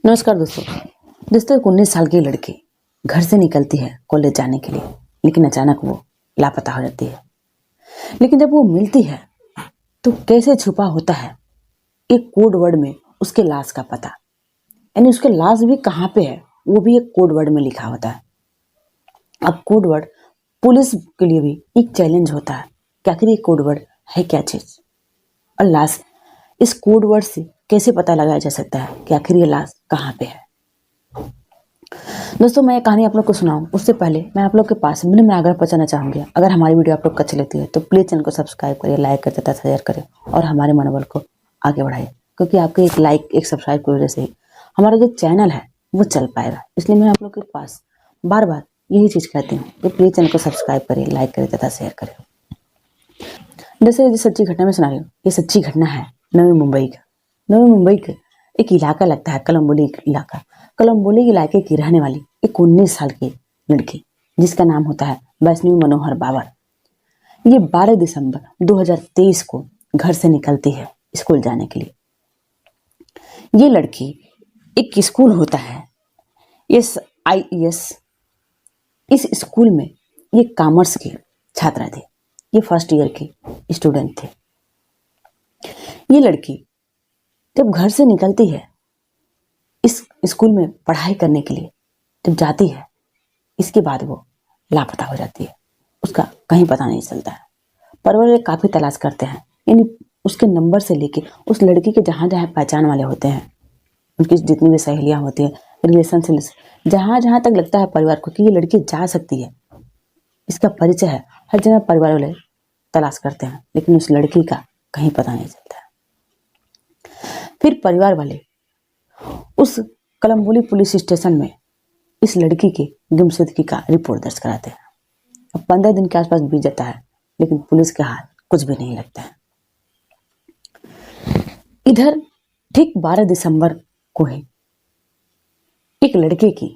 नमस्कार दोस्तों एक 19 साल की लड़की घर से निकलती है कॉलेज जाने के लिए, लेकिन अचानक वो लापता हो जाती है। लेकिन जब वो मिलती है तो कैसे छुपा होता है एक कोड वर्ड में उसके लाश का पता, यानी उसके लाश भी कहाँ पे है वो भी एक कोड वर्ड में लिखा होता है। अब कोड वर्ड पुलिस के लिए भी एक चैलेंज होता है कि आखिर ये कोड वर्ड है क्या चीज, और लाश इस कोड वर्ड से कैसे पता लगाया जा सकता है कि आखिर ये लाश कहाँ पे है। दोस्तों, मैं ये कहानी आप लोग को सुनाऊं उससे पहले मैं आप लोग के पास मिनिमम आग्रह पहुंचाना चाहूंगी। अगर हमारी वीडियो आप लोग को अच्छी लगती है तो प्लीज चैनल को सब्सक्राइब करिए, लाइक करें तथा शेयर करें और हमारे मनोबल को आगे बढ़ाइए, क्योंकि आपके एक लाइक एक सब्सक्राइब की वजह से ही हमारा जो चैनल है वो चल पाएगा। इसलिए मैं आप लोग के पास बार बार यही चीज़ कहती हूँ कि प्लीज चैनल को सब्सक्राइब करिए, लाइक करें तथा शेयर करें। जैसे जिस सच्ची घटना में सुना रही हूँ, ये सच्ची घटना है नवी मुंबई का। नवी मुंबई का एक इलाका लगता है कलम्बोली इलाका। कलम्बोली इलाके की रहने वाली एक 19 साल की लड़की जिसका नाम होता है वैष्णवी मनोहर बाबर, ये 12 दिसंबर 2023 को घर से निकलती है स्कूल जाने के लिए। ये लड़की एक स्कूल होता है SIES, इस स्कूल में ये कॉमर्स की छात्रा थी, ये फर्स्ट ईयर की स्टूडेंट थे। ये लड़की जब घर से निकलती है इस स्कूल में पढ़ाई करने के लिए, जब जाती है इसके बाद वो लापता हो जाती है। उसका कहीं पता नहीं चलता है। परिवार वाले काफ़ी तलाश करते हैं, यानी उसके नंबर से लेके उस लड़की के जहाँ जहाँ पहचान वाले होते हैं, उनकी जितनी भी सहेलियाँ होती हैं, रिलेशन से जहाँ जहाँ तक लगता है परिवार को कि ये लड़की जा सकती है, इसका परिचय है, हर जगह परिवार वाले तलाश करते हैं, लेकिन उस लड़की का कहीं पता नहीं चलता है। फिर परिवार वाले उस कलम्बोली पुलिस स्टेशन में इस लड़की की गुमशुदगी का रिपोर्ट दर्ज कराते हैं। अब 15 दिन के आसपास बीत जाता है, लेकिन पुलिस के हाथ कुछ भी नहीं लगता है। इधर ठीक 12 दिसंबर को ही एक लड़के की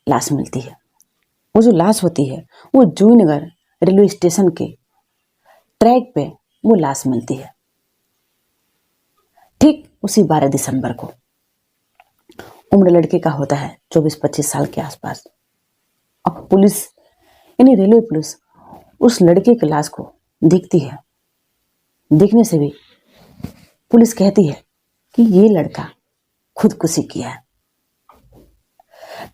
लाश मिलती है। वो जो लाश होती है वो जूहीनगर रेलवे स्टेशन के ट्रैक पे वो लाश मिलती है। ठीक उसी 12 दिसंबर को उम्र लड़के का होता है 24-25 साल के आसपास। अब पुलिस यानी रेलवे पुलिस उस लड़के के लाश को देखती है। देखने से भी पुलिस कहती है कि ये लड़का खुदकुशी किया है।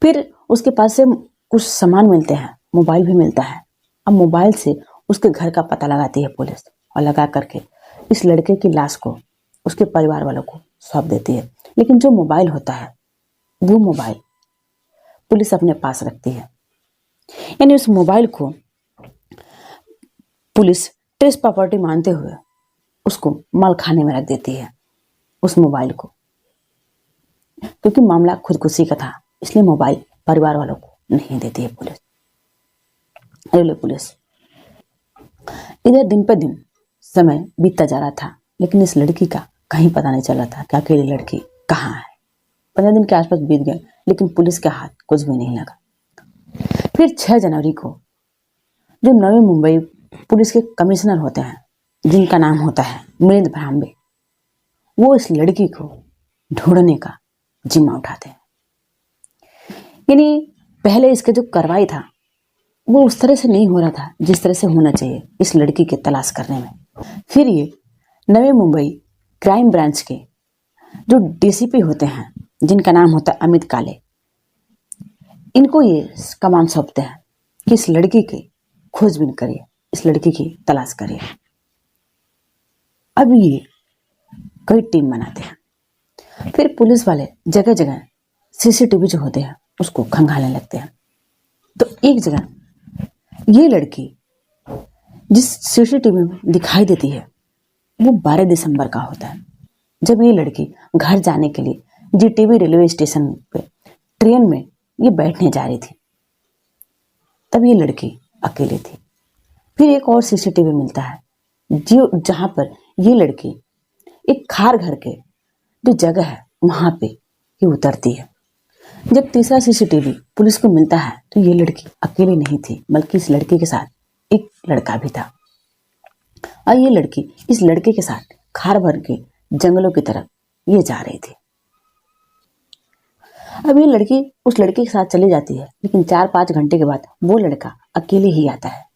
फिर उसके पास से कुछ सामान मिलते हैं, मोबाइल भी मिलता है। अब मोबाइल से उसके घर का पता लगाती है पुलिस, और लगा करके इस लड़के की लाश को उसके परिवार वालों को सौंप देती है। लेकिन जो मोबाइल होता है वो मोबाइल पुलिस अपने पास रखती है, यानी उस मोबाइल को पुलिस ट्रेस प्रॉपर्टी मानते हुए उसको माल खाने में रख देती है उस मोबाइल को। क्योंकि मामला खुदकुशी का था, इसलिए मोबाइल परिवार वालों को नहीं देती है पुलिस, रेलवे पुलिस। इधर दिन पर दिन समय बीतता जा रहा था, लेकिन इस लड़की का कहीं पता नहीं चल रहा था कि आखिर ये लड़की कहाँ है। 15 दिन के आसपास बीत गए, लेकिन पुलिस के हाथ कुछ भी नहीं लगा। फिर 6 जनवरी को जो नवी मुंबई पुलिस के कमिश्नर होते हैं, जिनका नाम होता है मिलिंद भांबे, वो इस लड़की को ढूंढने का जिम्मा उठाते हैं। यानी पहले इसका जो कार्रवाई था वो उस तरह से नहीं हो रहा था जिस तरह से होना चाहिए इस लड़की के तलाश करने में। फिर ये नवी मुंबई क्राइम ब्रांच के जो DCP होते हैं, जिनका नाम होता है अमित काले, इनको ये कमान सौंपते हैं कि इस लड़की की खोजबीन करिए, इस लड़की की तलाश करिए। अब ये कई टीम बनाते हैं। फिर पुलिस वाले जगह जगह CCTV जो होते हैं उसको खंगालने लगते हैं। तो एक जगह ये लड़की जिस CCTV में दिखाई देती है वो 12 दिसंबर का होता है, जब ये लड़की घर जाने के लिए GTV रेलवे स्टेशन पे ट्रेन में ये बैठने जा रही थी। तब ये लड़की अकेली थी। फिर एक और CCTV मिलता है जो जहाँ पर ये लड़की एक खार घर के जो जगह है वहाँ पे ये उतरती है। जब तीसरा CCTV पुलिस को मिलता है तो ये लड़की अकेली नहीं थी, बल्कि इस लड़की के साथ एक लड़का भी था, और ये लड़की इस लड़के के साथ खार भर के जंगलों की तरफ ये जा रही थी। अब ये लड़की उस लड़के के साथ चली जाती है, लेकिन 4-5 घंटे के बाद वो लड़का अकेले ही आता है।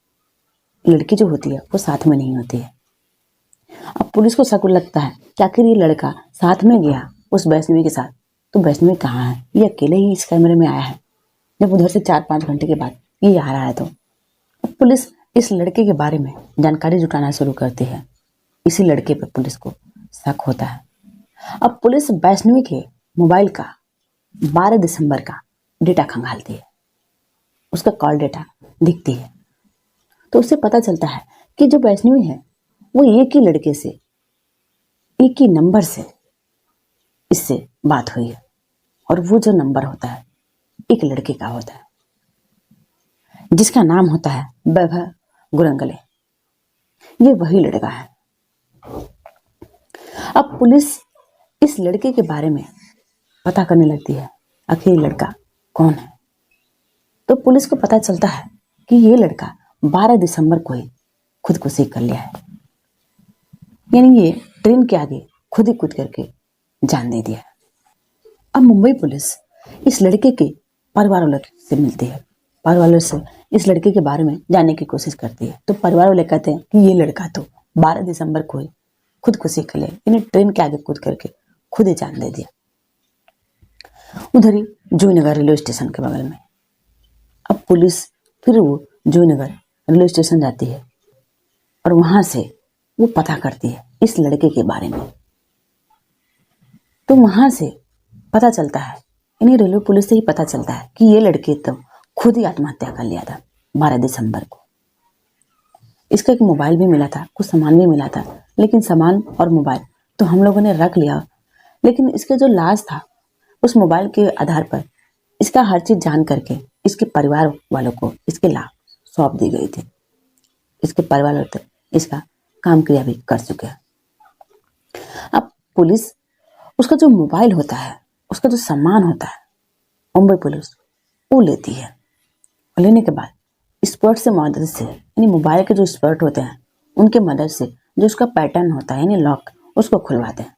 लड़की जो होती है वो साथ में नहीं होती है। अब पुलिस को शक लगता है कि आखिर ये लड़का साथ में गया उस वैष्णवी के साथ, तो वैष्णवी कहाँ है? ये अकेले ही इस कैमरे में आया है जब उधर से 4-5 घंटे के बाद ये आ रहा है। तो अब पुलिस इस लड़के के बारे में जानकारी जुटाना शुरू करती है। इसी लड़के पर पुलिस को शक होता है। अब पुलिस वैष्णवी के मोबाइल का 12 दिसंबर का डेटा खंगालती है, उसका कॉल डेटा दिखती है, तो उससे पता चलता है कि जो वैष्णवी है वो एक ही लड़के से, एक ही नंबर से इससे बात हुई है, और वो जो नंबर होता है एक लड़के का होता है जिसका नाम होता है वैभव गुरंगले। ये वही लड़का है। अब पुलिस इस लड़के के बारे में पता करने लगती है, आखिर ये लड़का कौन है। तो पुलिस को पता चलता है कि ये लड़का 12 दिसंबर को ही खुदकुशी कर लिया है, यानी ये ट्रेन के आगे खुद ही कूद करके जान दे दिया है। अब मुंबई पुलिस इस लड़के के परिवार वालों से मिलती है, परिवार वालों से इस लड़के के बारे में जानने की कोशिश करती है। तो परिवार वाले कहते हैं कि ये लड़का तो 12 दिसंबर को ही खुदकुशी कर लिया, यानी ट्रेन के आगे कूद करके खुद ही जान दे दिया, उधर ही जूहीनगर रेलवे स्टेशन के बगल में। अब पुलिस फिर वो जूहीनगर रेलवे स्टेशन जाती है और वहां से वो पता करती है इस लड़के के बारे में। तो वहां से पता चलता है, यानी रेलवे पुलिस से ही पता चलता है कि ये लड़के तो खुद ही आत्महत्या कर लिया था 12 दिसंबर को। इसका एक मोबाइल भी मिला था, कुछ सामान भी मिला था, लेकिन सामान और मोबाइल तो हम लोगों ने रख लिया, लेकिन इसके जो लाश था उस मोबाइल के आधार पर इसका हर चीज जान करके इसके परिवार वालों को इसके लाश सौंप दी गई थी। इसके परिवार वाले तक इसका काम क्रिया भी कर चुके हैं। अब पुलिस उसका जो मोबाइल होता है, उसका जो सामान होता है, मुंबई पुलिस वो लेती है, और लेने के बाद स्पर्ट से मदद से, यानी मोबाइल के जो स्पर्ट होते हैं उनके मदद से जो उसका पैटर्न होता है यानी लॉक, उसको खुलवाते हैं।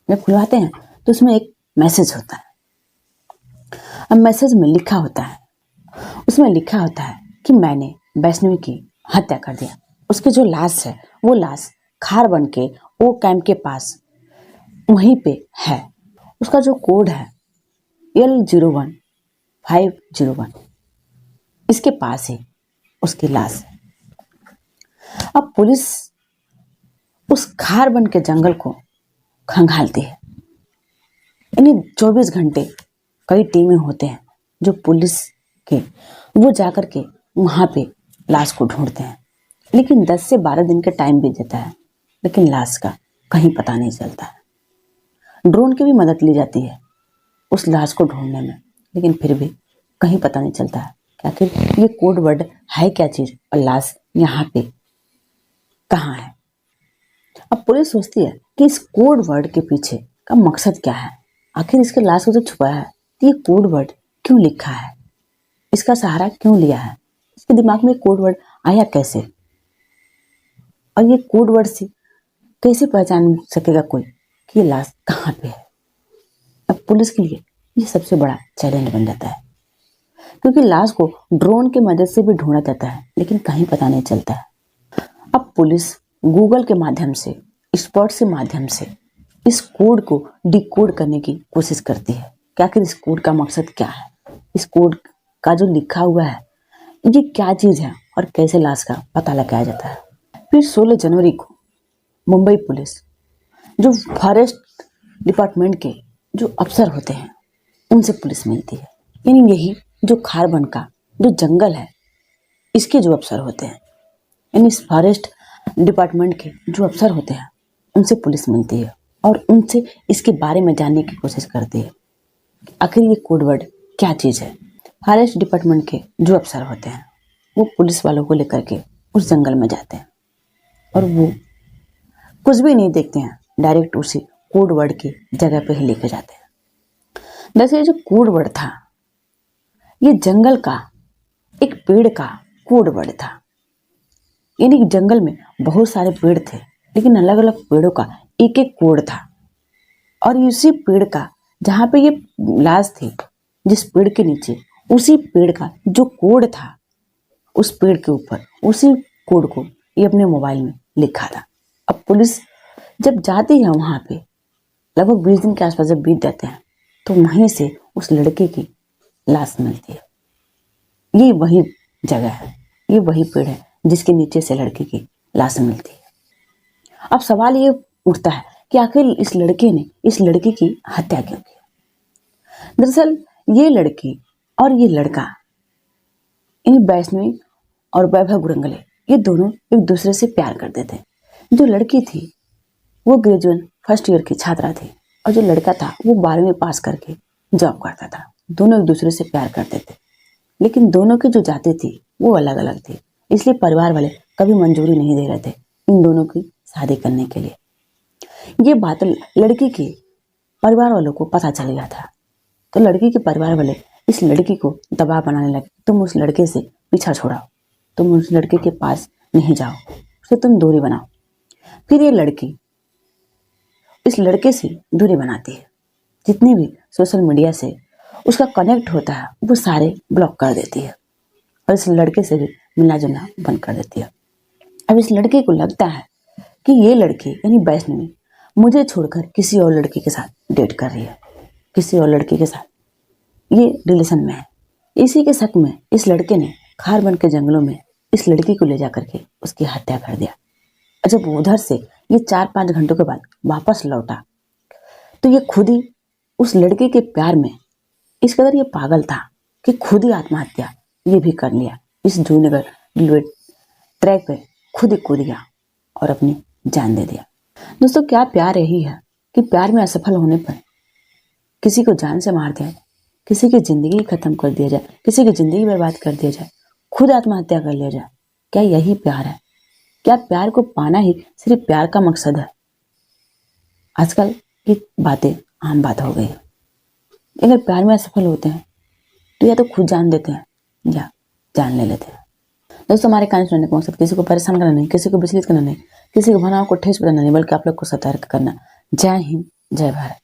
जब खुलवाते हैं तो उसमें एक मैसेज होता है। अब मैसेज में लिखा होता है, उसमें लिखा होता है कि मैंने वैष्णवी की हत्या कर दिया। उसकी जो लाश है वो लाश खार बन के वो कैंप के पास वहीं पे है। उसका जो कोड है L01501, इसके पास ही उसकी लाश है। अब पुलिस उस खार बन के जंगल को खंगालती है, यानी 24 घंटे कई टीमें होते हैं जो पुलिस के, वो जाकर के वहां पे लाश को ढूंढते हैं, लेकिन 10 से 12 दिन का टाइम बीत जाता है, लेकिन लाश का कहीं पता नहीं चलता है। ड्रोन की भी मदद ली जाती है उस लाश को ढूंढने में, लेकिन फिर भी कहीं पता नहीं चलता है कि आखिर ये कोड वर्ड है क्या चीज और लाश यहाँ पे कहाँ है। अब पुलिस सोचती है कि इस कोड वर्ड के पीछे का मकसद क्या है, आखिर इसके लाश को जो छुपाया है तो ये कोड वर्ड क्यों लिखा है, इसका सहारा क्यों लिया है, इसके दिमाग में कोड वर्ड आया कैसे, और ये कोड वर्ड से कैसे पहचान सकेगा कोई कि ये लाश कहाँ पे है। अब पुलिस के लिए ये सबसे बड़ा चैलेंज बन जाता है, क्योंकि लाश को ड्रोन की मदद से भी ढूंढा जाता है लेकिन कहीं पता नहीं चलता है। अब पुलिस गूगल के माध्यम से, स्पॉट से माध्यम से इस कोड को डिकोड करने की कोशिश करती है कि आखिर इस कोड का मकसद क्या है, इस कोड का जो लिखा हुआ है ये क्या चीज है और कैसे लाश का पता लगाया जाता है। फिर 16 जनवरी को मुंबई पुलिस जो फॉरेस्ट डिपार्टमेंट के जो अफसर होते हैं उनसे पुलिस मिलती है, यानी यही जो खारबन का जो जंगल है इसके जो अफसर होते हैं, यानी इस फॉरेस्ट डिपार्टमेंट के जो अफसर होते हैं उनसे पुलिस मिलती है और उनसे इसके बारे में जानने की कोशिश करती है आखिर ये कोड वर्ड क्या चीज है। फॉरेस्ट डिपार्टमेंट के जो अफसर होते हैं वो पुलिस वालों को लेकर के उस जंगल में जाते हैं और वो कुछ भी नहीं देखते हैं, डायरेक्ट उसी कोड वर्ड की जगह पे ही लेके जाते हैं। जैसे जो कोड वर्ड था ये जंगल का एक पेड़ का कोड वर्ड था, यानी जंगल में बहुत सारे पेड़ थे लेकिन अलग अलग पेड़ों का एक एक कोड था, और इसी पेड़ का जहाँ पे ये लाश थी जिस पेड़ के नीचे, उसी पेड़ का जो कोड था, उस पेड़ के ऊपर उसी कोड को ये अपने मोबाइल में लिखा था। अब पुलिस जब जाती है वहां पे, लगभग 20 दिन के आसपास जब बीत जाते हैं, तो वहीं से उस लड़के की लाश मिलती है। ये वही जगह है, ये वही पेड़ है जिसके नीचे से लड़के की लाश मिलती है। अब सवाल ये उठता है कि आखिर इस लड़के ने इस लड़की की हत्या क्यों की। दरअसल ये लड़की और ये लड़का, इन वैष्णवी और वैभव गुरंगले, ये दोनों एक दूसरे से प्यार करते थे। जो लड़की थी वो ग्रेजुएशन फर्स्ट ईयर की छात्रा थी और जो लड़का था वो 12वीं पास करके जॉब करता था। दोनों एक दूसरे से प्यार करते थे, लेकिन दोनों की जो जाति थी वो अलग अलग थी, इसलिए परिवार वाले कभी मंजूरी नहीं दे रहे थे इन दोनों की शादी करने के लिए। ये बात लड़की के परिवार वालों को पता चल गया था, तो लड़की के परिवार वाले इस लड़की को दबाव बनाने लगे, तुम उस लड़के से पीछा छोड़ाओ, तुम उस लड़के के पास नहीं जाओ, उससे तुम दूरी बनाओ। फिर ये लड़की इस लड़के से दूरी बनाती है, जितने भी सोशल मीडिया से उसका कनेक्ट होता है वो सारे ब्लॉक कर देती है और इस लड़के से भी मिलना जुलना बंद कर देती है। अब इस लड़के को लगता है कि ये लड़की यानी वैष्णवी मुझे छोड़कर किसी और लड़की के साथ डेट कर रही है, किसी और लड़की के साथ ये रिलेशन में है। इसी के शक में इस लड़के ने खारबन के जंगलों में इस लड़की को ले जा करके उसकी हत्या कर दिया। जब उधर से ये 4-5 घंटों के बाद वापस लौटा तो ये खुद ही उस लड़के के प्यार में इस कदर ये पागल था कि खुद ही आत्महत्या ये भी कर लिया। इस जूनगर रेलवे ट्रैक पे खुद ही कूद गया और अपनी जान दे दिया। दोस्तों, क्या प्यार यही है कि प्यार में असफल होने पर किसी को जान से मार दिया जाए, किसी की जिंदगी खत्म कर दिया जाए, किसी की जिंदगी बर्बाद कर दिया जाए, खुद आत्महत्या कर लिया जाए? क्या यही प्यार है? क्या प्यार को पाना ही सिर्फ प्यार का मकसद है? आजकल की बातें आम बात हो गई है। अगर प्यार में असफल होते हैं तो या तो खुद जान देते हैं या जान ले लेते हैं। दोस्तों, हमारे कहानी सुनने का मकसद किसी को परेशान करना नहीं, किसी को विचलित करना नहीं, किसी की भावनाओं को ठेस पहुंचाना नहीं, बल्कि आप लोग को सतर्क करना। जय हिंद, जय भारत।